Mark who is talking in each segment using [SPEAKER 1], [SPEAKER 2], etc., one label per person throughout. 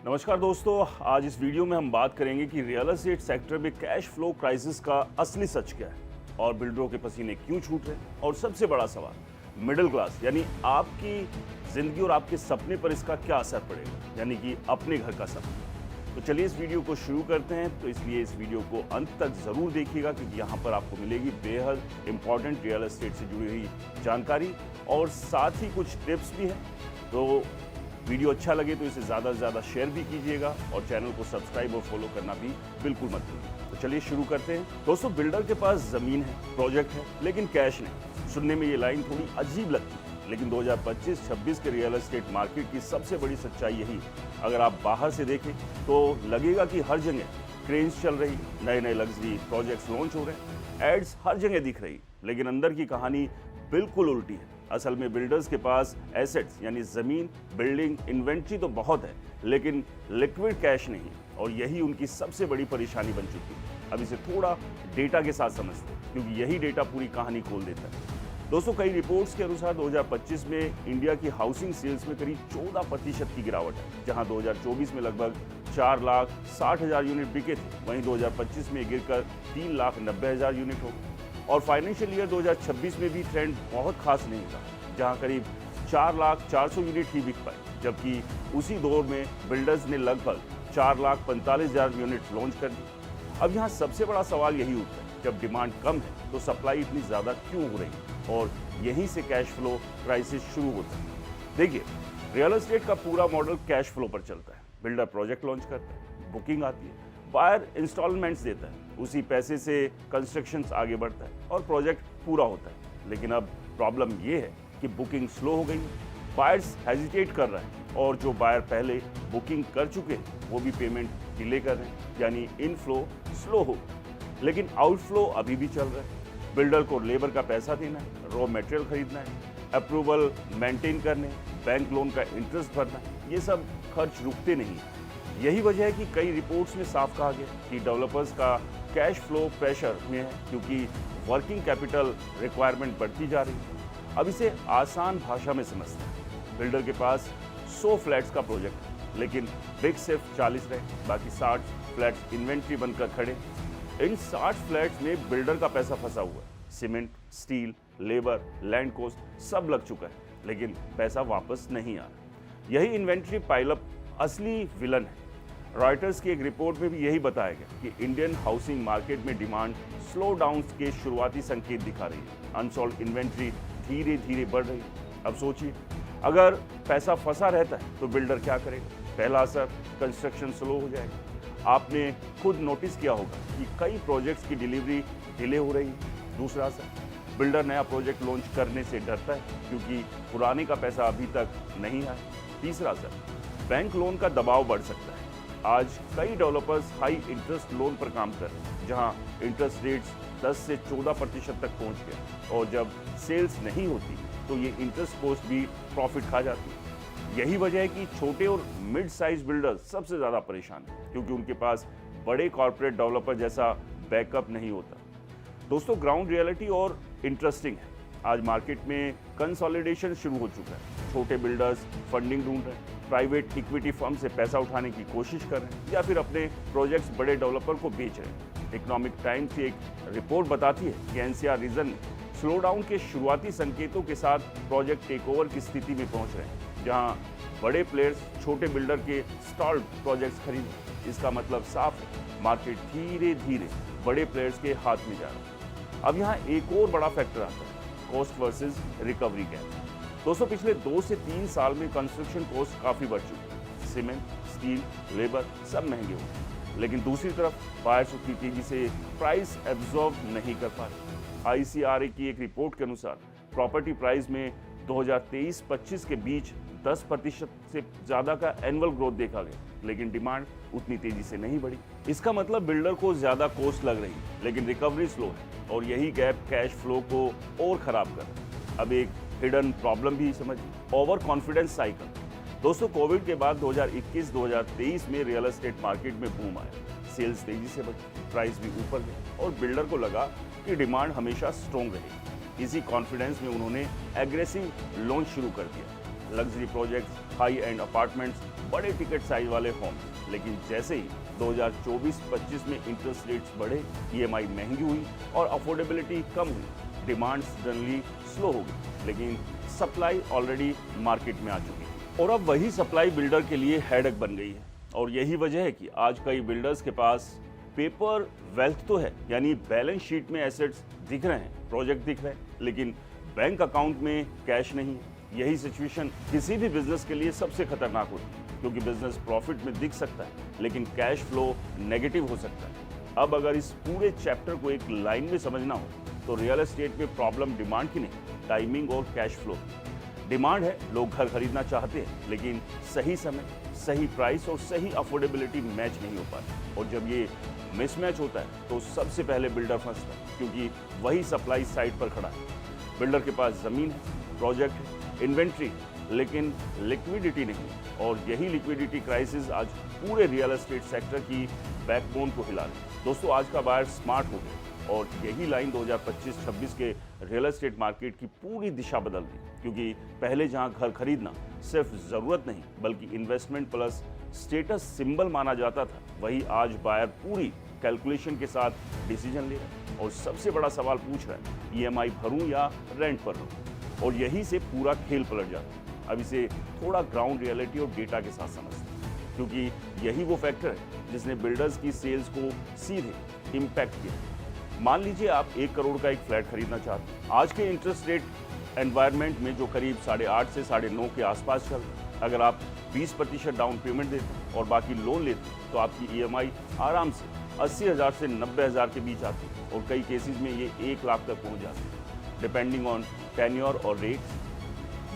[SPEAKER 1] नमस्कार दोस्तों, आज इस वीडियो में हम बात करेंगे कि रियल एस्टेट सेक्टर में कैश फ्लो क्राइसिस का असली सच क्या है और बिल्डरों के पसीने क्यों छूट रहे हैं। और सबसे बड़ा सवाल, मिडिल क्लास यानी आपकी जिंदगी और आपके सपने पर इसका क्या असर पड़ेगा, यानी कि अपने घर का सपना। तो चलिए इस वीडियो को शुरू करते हैं। तो इसलिए इस वीडियो को अंत तक ज़रूर देखिएगा क्योंकि यहाँ पर आपको मिलेगी बेहद इंपॉर्टेंट रियल एस्टेट से जुड़ी हुई जानकारी और साथ ही कुछ टिप्स भी हैं। तो वीडियो अच्छा लगे तो इसे ज़्यादा से ज़्यादा शेयर भी कीजिएगा और चैनल को सब्सक्राइब और फॉलो करना भी बिल्कुल मत भूलिए। तो चलिए शुरू करते हैं। दोस्तों, बिल्डर के पास ज़मीन है, प्रोजेक्ट है, लेकिन कैश नहीं। सुनने में ये लाइन थोड़ी अजीब लगती है, लेकिन 2025-26 के रियल एस्टेट मार्केट की सबसे बड़ी सच्चाई यही। अगर आप बाहर से देखें तो लगेगा कि हर जगह क्रेन्स चल रही, नए नए लग्जरी प्रोजेक्ट्स लॉन्च हो रहे हैं, एड्स हर जगह दिख रही, लेकिन अंदर की कहानी बिल्कुल उल्टी है। असल में बिल्डर्स के पास एसेट्स यानी ज़मीन, बिल्डिंग, इन्वेंट्री तो बहुत है, लेकिन लिक्विड कैश नहीं है और यही उनकी सबसे बड़ी परेशानी बन चुकी है। अब इसे थोड़ा डेटा के साथ समझते हैं क्योंकि यही डेटा पूरी कहानी खोल देता है। दोस्तों, कई रिपोर्ट्स के अनुसार 2025 में इंडिया की हाउसिंग सेल्स में करीब 14% की गिरावट है, जहां 2024 में लगभग 4,60,000 यूनिट बिके थे, वहीं 2025 में गिरकर 3,90,000 यूनिट हो गए। और फाइनेंशियल ईयर 2026 में भी ट्रेंड बहुत खास नहीं था, जहां करीब 4,04,000 यूनिट ही बिक पाए, जबकि उसी दौर में बिल्डर्स ने लगभग 4,45,000 यूनिट लॉन्च कर दी। अब यहाँ सबसे बड़ा सवाल यही उठता है, जब डिमांड कम है तो सप्लाई इतनी ज़्यादा क्यों हो रही है, और यहीं से कैश फ्लो क्राइसिस शुरू होता है। देखिए, रियल एस्टेट का पूरा मॉडल कैश फ्लो पर चलता है। बिल्डर प्रोजेक्ट लॉन्च करता है, बुकिंग आती है, बायर इंस्टॉलमेंट्स देता है, उसी पैसे से कंस्ट्रक्शन आगे बढ़ता है और प्रोजेक्ट पूरा होता है। लेकिन अब प्रॉब्लम ये है कि बुकिंग स्लो हो गई है, बायर्स हेजिटेट कर रहे हैं और जो बायर पहले बुकिंग कर चुके हैं वो भी पेमेंट डिले कर रहे हैं, यानी इनफ्लो स्लो हो, लेकिन आउटफ्लो अभी भी चल रहा है। बिल्डर को लेबर का पैसा देना है, रॉ मटेरियल खरीदना है, अप्रूवल मेंटेन करने, बैंक लोन का इंटरेस्ट भरना, ये सब खर्च रुकते नहीं। यही वजह है कि कई रिपोर्ट्स में साफ कहा गया कि डेवलपर्स का कैश फ्लो प्रेशर में है क्योंकि वर्किंग कैपिटल रिक्वायरमेंट बढ़ती जा रही है। अब इसे आसान भाषा में समझते हैं। बिल्डर के पास 100 फ्लैट्स का प्रोजेक्ट है, लेकिन बिग सिर्फ 40 रहे, बाकी 60 फ्लैट्स इन्वेंट्री बनकर खड़े। इन 60 फ्लैट्स में बिल्डर का पैसा फंसा हुआ है। Cement, steel, labour, land cost सब लग चुका है, लेकिन पैसा वापस नहीं आ रहा। यही इन्वेंट्री पाइलअप असली विलन है। रॉयटर्स की एक रिपोर्ट में भी यही बताया गया कि इंडियन हाउसिंग मार्केट में डिमांड स्लो डाउन के शुरुआती संकेत दिखा रही है। अनसोल्ड इन्वेंट्री धीरे धीरे बढ़ रही है। अब सोचिए, अगर पैसा फंसा रहता है तो बिल्डर क्या करेगा? पहला असर, कंस्ट्रक्शन स्लो हो जाएगा। आपने खुद नोटिस किया होगा कि कई प्रोजेक्ट्स की डिलीवरी डिले हो रही है। दूसरा असर, बिल्डर नया प्रोजेक्ट लॉन्च करने से डरता है क्योंकि पुराने का पैसा अभी तक नहीं आया। तीसरा असर, बैंक लोन का दबाव बढ़ सकता है। आज कई डेवलपर्स हाई इंटरेस्ट लोन पर काम कर रहे हैं, जहां इंटरेस्ट रेट्स 10 से 14% तक पहुंच गए, और जब सेल्स नहीं होती तो ये इंटरेस्ट कॉस्ट भी प्रॉफिट खा जाती है। यही वजह है कि छोटे और मिड साइज बिल्डर्स सबसे ज़्यादा परेशान हैं क्योंकि उनके पास बड़े कॉर्पोरेट डेवलपर जैसा बैकअप नहीं होता। दोस्तों, ग्राउंड रियलिटी और इंटरेस्टिंग है। आज मार्केट में कंसोलिडेशन शुरू हो चुका है। छोटे बिल्डर्स फंडिंग ढूंढ रहे हैं, प्राइवेट इक्विटी फर्म से पैसा उठाने की कोशिश कर रहे हैं या फिर अपने प्रोजेक्ट्स बड़े डेवलपर को बेच रहे हैं। इकोनॉमिक टाइम्स की एक रिपोर्ट बताती है कि एनसीआर रीजन स्लो डाउन के शुरुआती संकेतों के साथ प्रोजेक्ट टेक ओवर की स्थिति में पहुंच रहे हैं, जहां बड़े प्लेयर्स छोटे बिल्डर के स्टॉल्ड प्रोजेक्ट्स खरीद रहे हैं। इसका मतलब साफ है, मार्केट धीरे धीरे बड़े प्लेयर्स के हाथ में जा रहा है। अब यहाँ एक और बड़ा फैक्टर आता है, कॉस्ट वर्सेस रिकवरी गैप। दोस्तों, पिछले 2 से 3 साल में कंस्ट्रक्शन कॉस्ट काफ़ी बढ़ चुकी है। सीमेंट, स्टील, लेबर सब महंगे हो गए, लेकिन दूसरी तरफ बायर्स उतनी तेजी से प्राइस एब्जॉर्ब नहीं कर पा रहे। ICRA की एक रिपोर्ट के अनुसार प्रॉपर्टी प्राइस में 2023-25 के बीच 10% से ज़्यादा का एनुअल ग्रोथ देखा गया, लेकिन डिमांड उतनी तेजी से नहीं बढ़ी। इसका मतलब बिल्डर को ज़्यादा कॉस्ट लग रही है, लेकिन रिकवरी स्लो है, और यही गैप कैश फ्लो को और ख़राब कर रहा है। अब एक हिडन प्रॉब्लम भी समझिए, ओवर कॉन्फिडेंस साइकिल। दोस्तों, कोविड के बाद 2021-2023 में रियल एस्टेट मार्केट में बूम आया। सेल्स तेजी से बढ़ी, प्राइस भी ऊपर गए और बिल्डर को लगा कि डिमांड हमेशा स्ट्रॉन्ग रहेगी। इसी कॉन्फिडेंस में उन्होंने एग्रेसिव लॉन्च शुरू कर दिया। Luxury projects, high and apartments बड़े टिकट साइज वाले होम। लेकिन जैसे ही 2024-25 में इंटरेस्ट रेट्स बढ़े, ईएमआई महंगी हुई और अफोर्डेबिलिटी कम हुई, डिमांड सडनली स्लो हो गई। लेकिन सप्लाई ऑलरेडी मार्केट में आ चुकी है और अब वही सप्लाई बिल्डर के लिए हेडेक बन गई है। और यही वजह है कि आज कई बिल्डर्स के पास पेपर वेल्थ तो है, यानी बैलेंस शीट में एसेट्स दिख रहे हैं, प्रोजेक्ट दिख रहे हैं, लेकिन बैंक अकाउंट में कैश नहीं। यही सिचुएशन किसी भी बिजनेस के लिए सबसे खतरनाक होती है, क्योंकि बिजनेस प्रॉफिट में दिख सकता है लेकिन कैश फ्लो नेगेटिव हो सकता है। अब अगर इस पूरे चैप्टर को एक लाइन में समझना हो तो रियल एस्टेट में प्रॉब्लम डिमांड की नहीं, टाइमिंग और कैश फ्लो। डिमांड है, लोग घर खरीदना चाहते हैं, लेकिन सही समय, सही प्राइस और सही अफोर्डेबिलिटी मैच नहीं हो पाती। और जब ये मिसमैच होता है तो सबसे पहले बिल्डर फंसता है, क्योंकि वही सप्लाई साइड पर खड़ा है। बिल्डर के पास जमीन है, प्रोजेक्ट है, इन्वेंट्री, लेकिन लिक्विडिटी नहीं। और यही लिक्विडिटी क्राइसिस आज पूरे रियल एस्टेट सेक्टर की बैकबोन को हिला रही है। दोस्तों, आज का बायर स्मार्ट हो गया और यही लाइन 2025-26 के रियल एस्टेट मार्केट की पूरी दिशा बदल दी, क्योंकि पहले जहां घर खरीदना सिर्फ जरूरत नहीं बल्कि इन्वेस्टमेंट प्लस स्टेटस सिंबल माना जाता था, वही आज बायर पूरी कैलकुलेशन के साथ डिसीजन ले रहा है और सबसे बड़ा सवाल पूछ रहा है, ईएमआई भरूं या रेंट पर रहूं। और यही से पूरा खेल पलट जाता है। अब इसे थोड़ा ग्राउंड रियलिटी और डेटा के साथ समझते हैं, क्योंकि यही वो फैक्टर है जिसने बिल्डर्स की सेल्स को सीधे इम्पैक्ट किया। मान लीजिए आप 1 करोड़ का एक फ्लैट खरीदना चाहते हैं। आज के इंटरेस्ट रेट एनवायरनमेंट में जो करीब 8.5 से 9.5 के आसपास चल, अगर आप 20% डाउन पेमेंट देते हैं और बाकी लोन लेते हैं तो आपकी ईएमआई आराम से 80,000 से 90,000 के बीच आती है और कई केसेस में ये 1 लाख तक पहुंच जाती है, डिपेंडिंग ऑन टेन्योर और रेट्स।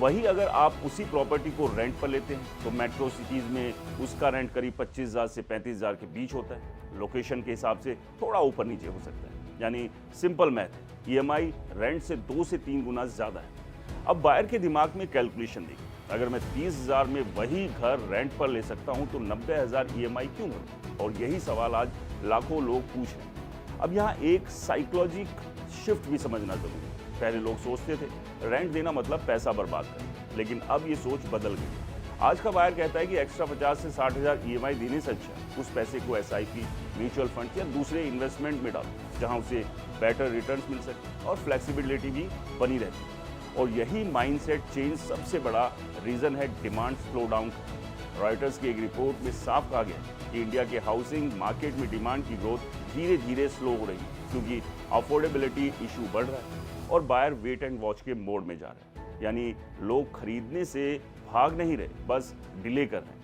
[SPEAKER 1] वही अगर आप उसी प्रॉपर्टी को रेंट पर लेते हैं तो मेट्रो सिटीज़ में उसका रेंट करीब 25,000 से 35,000 के बीच होता है। लोकेशन के हिसाब से थोड़ा ऊपर नीचे हो सकता है, यानी सिंपल मैथ है, ईएमआई रेंट से 2 से 3 गुना ज़्यादा है। अब बायर के दिमाग में कैलकुलेशन देखिए, अगर मैं 30,000 में वही घर रेंट पर ले सकता हूं तो 90,000 ईएमआई क्यों भरूं? और यही सवाल आज लाखों लोग पूछ रहे हैं। अब यहाँ एक साइकोलॉजिक शिफ्ट भी समझना जरूरी है। पहले लोग सोचते थे रेंट देना मतलब पैसा बर्बाद करना, लेकिन अब ये सोच बदल गई। आज का बायर कहता है कि एक्स्ट्रा 50 से 60,000 ईएमआई देने से अच्छा उस पैसे को एसआईपी, म्यूचुअल फंड या दूसरे इन्वेस्टमेंट में डालो, जहां उसे बेटर रिटर्न्स मिल सके और फ्लेक्सिबिलिटी भी बनी रहती है। और यही माइंडसेट चेंज सबसे बड़ा रीजन है डिमांड स्लो डाउन का। रॉयटर्स की एक रिपोर्ट में साफ कहा गया कि इंडिया के हाउसिंग मार्केट में डिमांड की ग्रोथ धीरे धीरे स्लो हो रही है, क्योंकि अफोर्डेबिलिटी इशू बढ़ रहा है और बायर वेट एंड वॉच के मोड में जा रहे हैं। यानी लोग खरीदने से भाग नहीं रहे, बस डिले कर रहे हैं।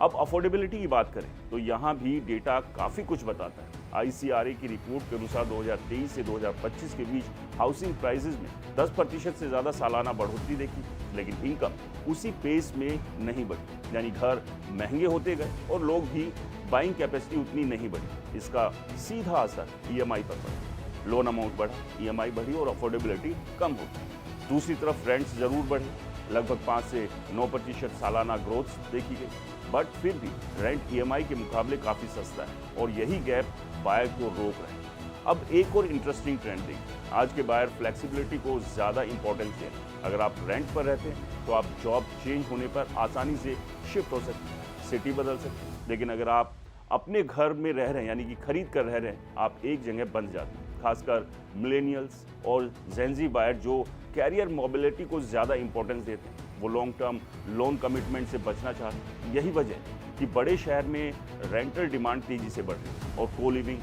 [SPEAKER 1] अब अफोर्डेबिलिटी की बात करें तो यहाँ भी डेटा काफ़ी कुछ बताता है। आईसीआरए की रिपोर्ट के अनुसार 2023 से 2025 के बीच हाउसिंग प्राइसेस में 10% से ज़्यादा सालाना बढ़ोतरी देखी, लेकिन इनकम उसी पेस में नहीं बढ़ी। यानी घर महंगे होते गए और लोग भी बाइंग कैपेसिटी उतनी नहीं बढ़ी। इसका सीधा असर ईएमआई पर पड़ा। लोन अमाउंट बढ़ा, ईएमआई बढ़ी और अफोर्डेबिलिटी कम हो गई। दूसरी तरफ रेंट्स जरूर बढ़े, लगभग 5 से 9% सालाना ग्रोथ देखी गई, बट फिर भी रेंट ईएमआई के मुकाबले काफ़ी सस्ता है और यही गैप बायर को रोक रहा है। अब एक और इंटरेस्टिंग ट्रेंड देखिए, आज के बायर फ्लेक्सिबिलिटी को ज़्यादा इंपॉर्टेंस दें। अगर आप रेंट पर रहते हैं तो आप जॉब चेंज होने पर आसानी से शिफ्ट हो सकते हैं, सिटी बदल सकते हैं। लेकिन अगर आप अपने घर में रह रहे हैं, यानी कि खरीद कर रह रहे हैं, आप एक जगह बंध जाते हैं। खासकर मिलेनियल्स और जेनजी बायर जो कैरियर मोबिलिटी को ज़्यादा इंपॉर्टेंस देते हैं, वो लॉन्ग टर्म लोन कमिटमेंट से बचना चाहते हैं। यही वजह है कि बड़े शहर में रेंटल डिमांड तेज़ी से बढ़ रही है और को लिविंग,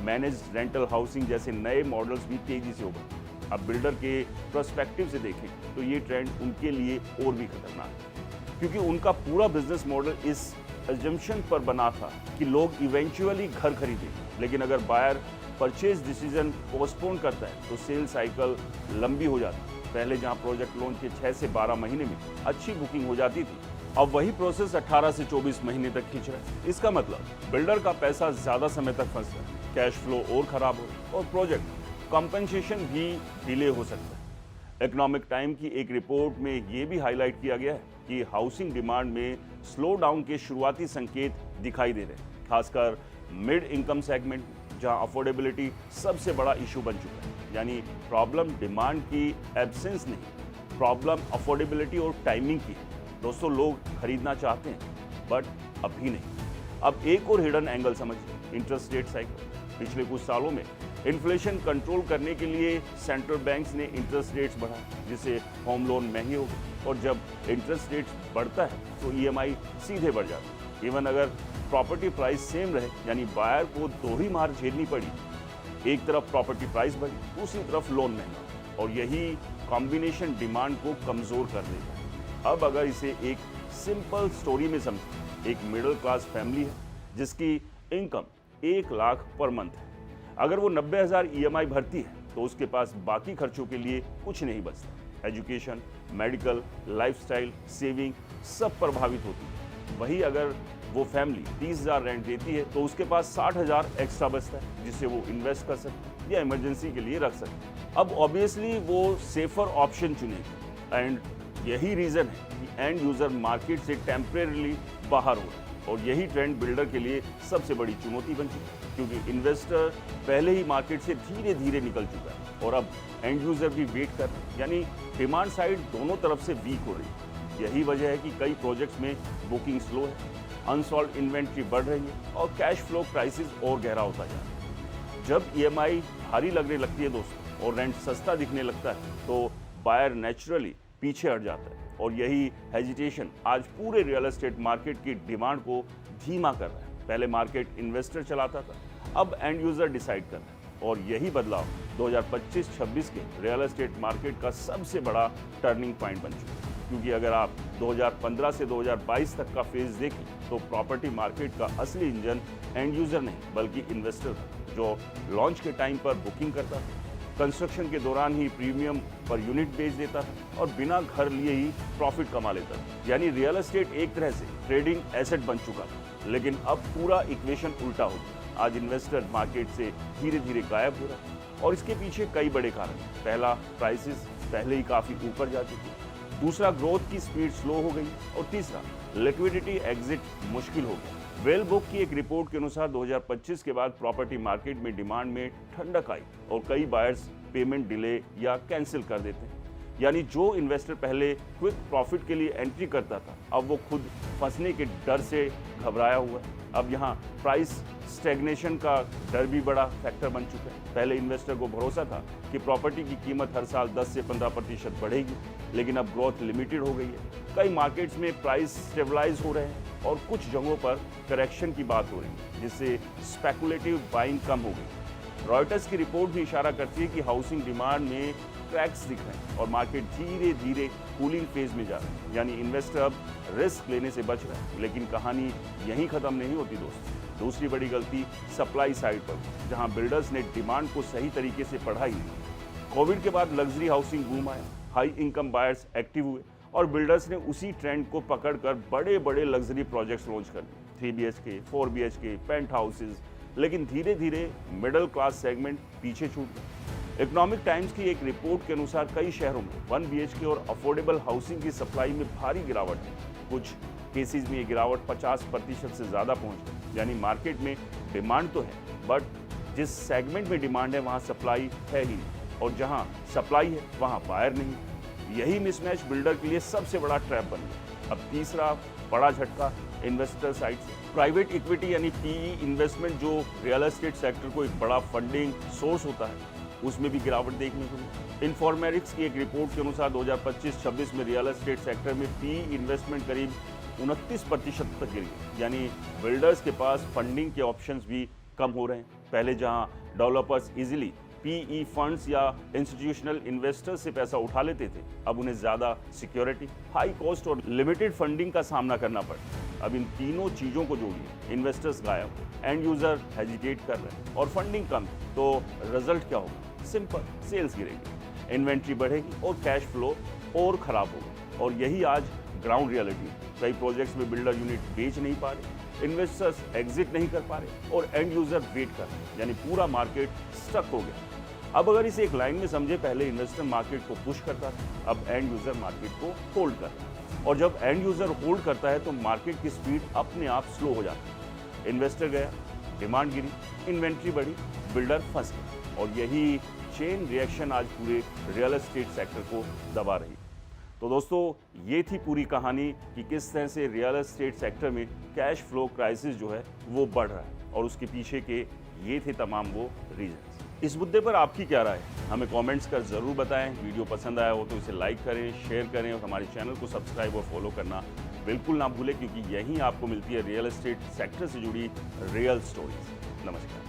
[SPEAKER 1] मैनेज रेंटल हाउसिंग जैसे नए मॉडल्स भी तेज़ी से उभर। अब बिल्डर के पर्सपेक्टिव से देखें तो ये ट्रेंड उनके लिए और भी खतरनाक है, क्योंकि उनका पूरा बिजनेस मॉडल इस अजम्पशन पर बना था कि लोग इवेंचुअली घर खरीदें। लेकिन अगर बायर परचेज डिसीजन पोस्टपोन करता है तो सेल साइकिल लंबी हो जाती है। पहले जहां प्रोजेक्ट लॉन्च के 6 से 12 महीने में अच्छी बुकिंग हो जाती थी, अब वही प्रोसेस 18 से 24 महीने तक खींच रहा है। इसका मतलब बिल्डर का पैसा ज़्यादा समय तक फंस रहा है, कैश फ्लो और ख़राब हो और प्रोजेक्ट कंपनसेशन भी डिले हो सकता है। इकोनॉमिक टाइम की एक रिपोर्ट में ये भी हाईलाइट किया गया है कि हाउसिंग डिमांड में स्लो डाउन के शुरुआती संकेत दिखाई दे रहे हैं, खासकर मिड इनकम सेगमेंट जहां अफोर्डेबिलिटी सबसे बड़ा इशू बन चुका है। यानी प्रॉब्लम डिमांड की एब्सेंस नहीं, प्रॉब्लम अफोर्डेबिलिटी और टाइमिंग की। दोस्तों, लोग खरीदना चाहते हैं बट अभी नहीं। अब एक और हिडन एंगल समझिए, इंटरेस्ट रेट साइकिल। पिछले कुछ सालों में इन्फ्लेशन कंट्रोल करने के लिए सेंट्रल बैंक्स ने इंटरेस्ट रेट्स बढ़ाए, जिससे होम लोन महंगे हो गए। और जब इंटरेस्ट रेट बढ़ता है तो ईएमआई सीधे बढ़ जाती है। इवन अगर प्रॉपर्टी प्राइस सेम रहे, यानी बायर को दो ही मार झेलनी पड़ी, एक तरफ प्रॉपर्टी प्राइस बढ़ी, दूसरी तरफ लोन महंगा, और यही कॉम्बिनेशन डिमांड को कमजोर कर देता है। अब अगर इसे एक सिंपल स्टोरी में समझें, एक मिडिल क्लास फैमिली है जिसकी इनकम 1 लाख पर मंथ है। अगर वो 90,000 ईएमआई भरती है तो उसके पास बाकी खर्चों के लिए कुछ नहीं बचता। एजुकेशन, मेडिकल, लाइफस्टाइल, सेविंग सब प्रभावित होती है। वही अगर वो फैमिली 30,000 रेंट देती है तो उसके पास 60,000 एक्स्ट्रा बचता है, जिसे वो इन्वेस्ट कर सकते हैं या इमरजेंसी के लिए रख सकते हैं। अब ऑब्वियसली वो सेफर ऑप्शन चुनेगी, एंड यही रीजन है कि एंड यूजर मार्केट से टेम्परेरीली बाहर हो रहा है। और यही ट्रेंड बिल्डर के लिए सबसे बड़ी चुनौती बन चुकी है, क्योंकि इन्वेस्टर पहले ही मार्केट से धीरे धीरे निकल चुका है और अब एंड यूजर भी वेट कर रहे हैं, यानी डिमांड साइड दोनों तरफ से वीक हो रही है। यही वजह है कि कई प्रोजेक्ट्स में बुकिंग स्लो है, अनसॉल्व इन्वेंट्री बढ़ रही है और कैश फ्लो क्राइसिस और गहरा होता जा रहा है। जब ईएमआई भारी लगने लगती है दोस्तों और रेंट सस्ता दिखने लगता है तो बायर नेचुरली पीछे हट जाता है, और यही हेजिटेशन आज पूरे रियल एस्टेट मार्केट की डिमांड को धीमा कर रहा है। पहले मार्केट इन्वेस्टर चलाता था, अब एंड यूजर डिसाइड कर रहा है, और यही बदलाव 2025-26 के रियल एस्टेट मार्केट का सबसे बड़ा टर्निंग पॉइंट बन चुका है। क्योंकि अगर आप 2015 से 2022 तक का फेज देखें तो प्रॉपर्टी मार्केट का असली इंजन एंड यूजर नहीं बल्कि इन्वेस्टर था, जो लॉन्च के टाइम पर बुकिंग करता था, कंस्ट्रक्शन के दौरान ही प्रीमियम पर यूनिट बेच देता था और बिना घर लिए ही प्रॉफिट कमा लेता था। यानी रियल एस्टेट एक तरह से ट्रेडिंग एसेट बन चुका था, लेकिन अब पूरा इक्वेशन उल्टा हो गया। आज इन्वेस्टर मार्केट से धीरे धीरे गायब हो रहा है और इसके पीछे कई बड़े कारण हैं। पहला, प्राइसेस पहले ही काफ़ी ऊपर जा चुकी है। दूसरा, ग्रोथ की स्पीड स्लो हो गई। और तीसरा, लिक्विडिटी एग्जिट मुश्किल हो गया। वेल बुक की एक रिपोर्ट के अनुसार 2025 के बाद प्रॉपर्टी मार्केट में डिमांड में ठंडक आई और कई बायर्स पेमेंट डिले या कैंसिल कर देते हैं। यानी जो इन्वेस्टर पहले क्विक प्रॉफिट के लिए एंट्री करता था, अब वो खुद फंसने के डर से घबराया हुआ है। अब यहाँ प्राइस स्टैग्नेशन का डर भी बड़ा फैक्टर बन चुका है। पहले इन्वेस्टर को भरोसा था कि प्रॉपर्टी की कीमत हर साल 10 से 15% बढ़ेगी, लेकिन अब ग्रोथ लिमिटेड हो गई है। कई मार्केट्स में प्राइस स्टेबलाइज हो रहे हैं और कुछ जगहों पर करेक्शन की बात हो रही है, जिससे स्पेकुलेटिव बाइंग कम हो गई। रॉयटर्स की रिपोर्ट भी इशारा करती है कि हाउसिंग डिमांड में क्रैक्स दिख रहे हैं और मार्केट धीरे धीरे कूलिंग फेज में जा रहा है। यानी इन्वेस्टर अब रिस्क लेने से बच रहा है। लेकिन कहानी यहीं खत्म नहीं होती दोस्तों। दूसरी बड़ी गलती सप्लाई साइड पर, जहां बिल्डर्स ने डिमांड को सही तरीके से पढ़ा ही नहीं। कोविड के बाद लग्जरी हाउसिंग बूम आया, हाई इनकम बायर्स एक्टिव हुए और बिल्डर्स ने उसी ट्रेंड को पकड़कर बड़े बड़े लग्जरी प्रोजेक्ट्स लॉन्च कर दिए, 3 BHK, 4 BHK, पेंट हाउसेज। लेकिन धीरे धीरे मिडिल क्लास सेगमेंट पीछे छूट गया। इकोनॉमिक टाइम्स की एक रिपोर्ट के अनुसार कई शहरों में 1 BHK और अफोर्डेबल हाउसिंग की सप्लाई में भारी गिरावट है। कुछ केसेस में ये गिरावट 50% से ज़्यादा पहुंच गई। यानी मार्केट में डिमांड तो है, बट जिस सेगमेंट में डिमांड है वहाँ सप्लाई है ही नहीं, और जहाँ सप्लाई है वहाँ बायर नहीं। यही मिसमैच बिल्डर के लिए सबसे बड़ा ट्रैप बन गया। अब तीसरा बड़ा झटका इन्वेस्टर साइड से, प्राइवेट इक्विटी यानी PE इन्वेस्टमेंट, जो रियल एस्टेट सेक्टर को एक बड़ा फंडिंग सोर्स होता है, उसमें भी गिरावट देखने को मिली। इन्फॉर्मेरिक्स की एक रिपोर्ट के अनुसार 2025-26 में रियल एस्टेट सेक्टर में PE इन्वेस्टमेंट करीब 29% तक गिर गई। यानी बिल्डर्स के पास फंडिंग के ऑप्शंस भी कम हो रहे हैं। पहले जहां डेवलपर्स इजीली PE फंड्स या इंस्टीट्यूशनल इन्वेस्टर्स से पैसा उठा लेते थे, अब उन्हें ज़्यादा सिक्योरिटी, हाई कॉस्ट और लिमिटेड फंडिंग का सामना करना पड़ता। अब इन तीनों चीज़ों को जोड़िए, इन्वेस्टर्स गायब, एंड यूज़र हेजिटेट कर रहे हैं और फंडिंग कम, तो रिजल्ट क्या होगा? सिंपल, सेल्स गिरेगी, इन्वेंट्री बढ़ेगी और कैश फ्लो और ख़राब होगा। और यही आज ग्राउंड रियलिटी है। कई प्रोजेक्ट्स में बिल्डर यूनिट बेच नहीं पा रहे, इन्वेस्टर्स एग्जिट नहीं कर पा रहे और एंड यूज़र वेट कर रहे हैं। यानी पूरा मार्केट स्टक हो गया। अब अगर इसे एक लाइन में समझे, पहले इन्वेस्टर मार्केट को पुश करता था, अब एंड यूज़र मार्केट को होल्ड कर रहा है। और जब एंड यूज़र होल्ड करता है तो मार्केट की स्पीड अपने आप स्लो हो जाती है। इन्वेस्टर गया, डिमांड गिरी, इन्वेंट्री बढ़ी, बिल्डर फंस गया। और यही चेन रिएक्शन आज पूरे रियल एस्टेट सेक्टर को दबा रही है। तो दोस्तों ये थी पूरी कहानी कि किस तरह से रियल एस्टेट सेक्टर में कैश फ्लो क्राइसिस जो है वो बढ़ रहा है और उसके पीछे के ये थे तमाम वो रीजंस। इस मुद्दे पर आपकी क्या राय है, हमें कमेंट्स कर जरूर बताएं। वीडियो पसंद आया हो तो इसे लाइक करें, शेयर करें और हमारे चैनल को सब्सक्राइब और फॉलो करना बिल्कुल ना भूलें, क्योंकि यहीं आपको मिलती है रियल एस्टेट सेक्टर से जुड़ी रियल स्टोरीज। नमस्कार।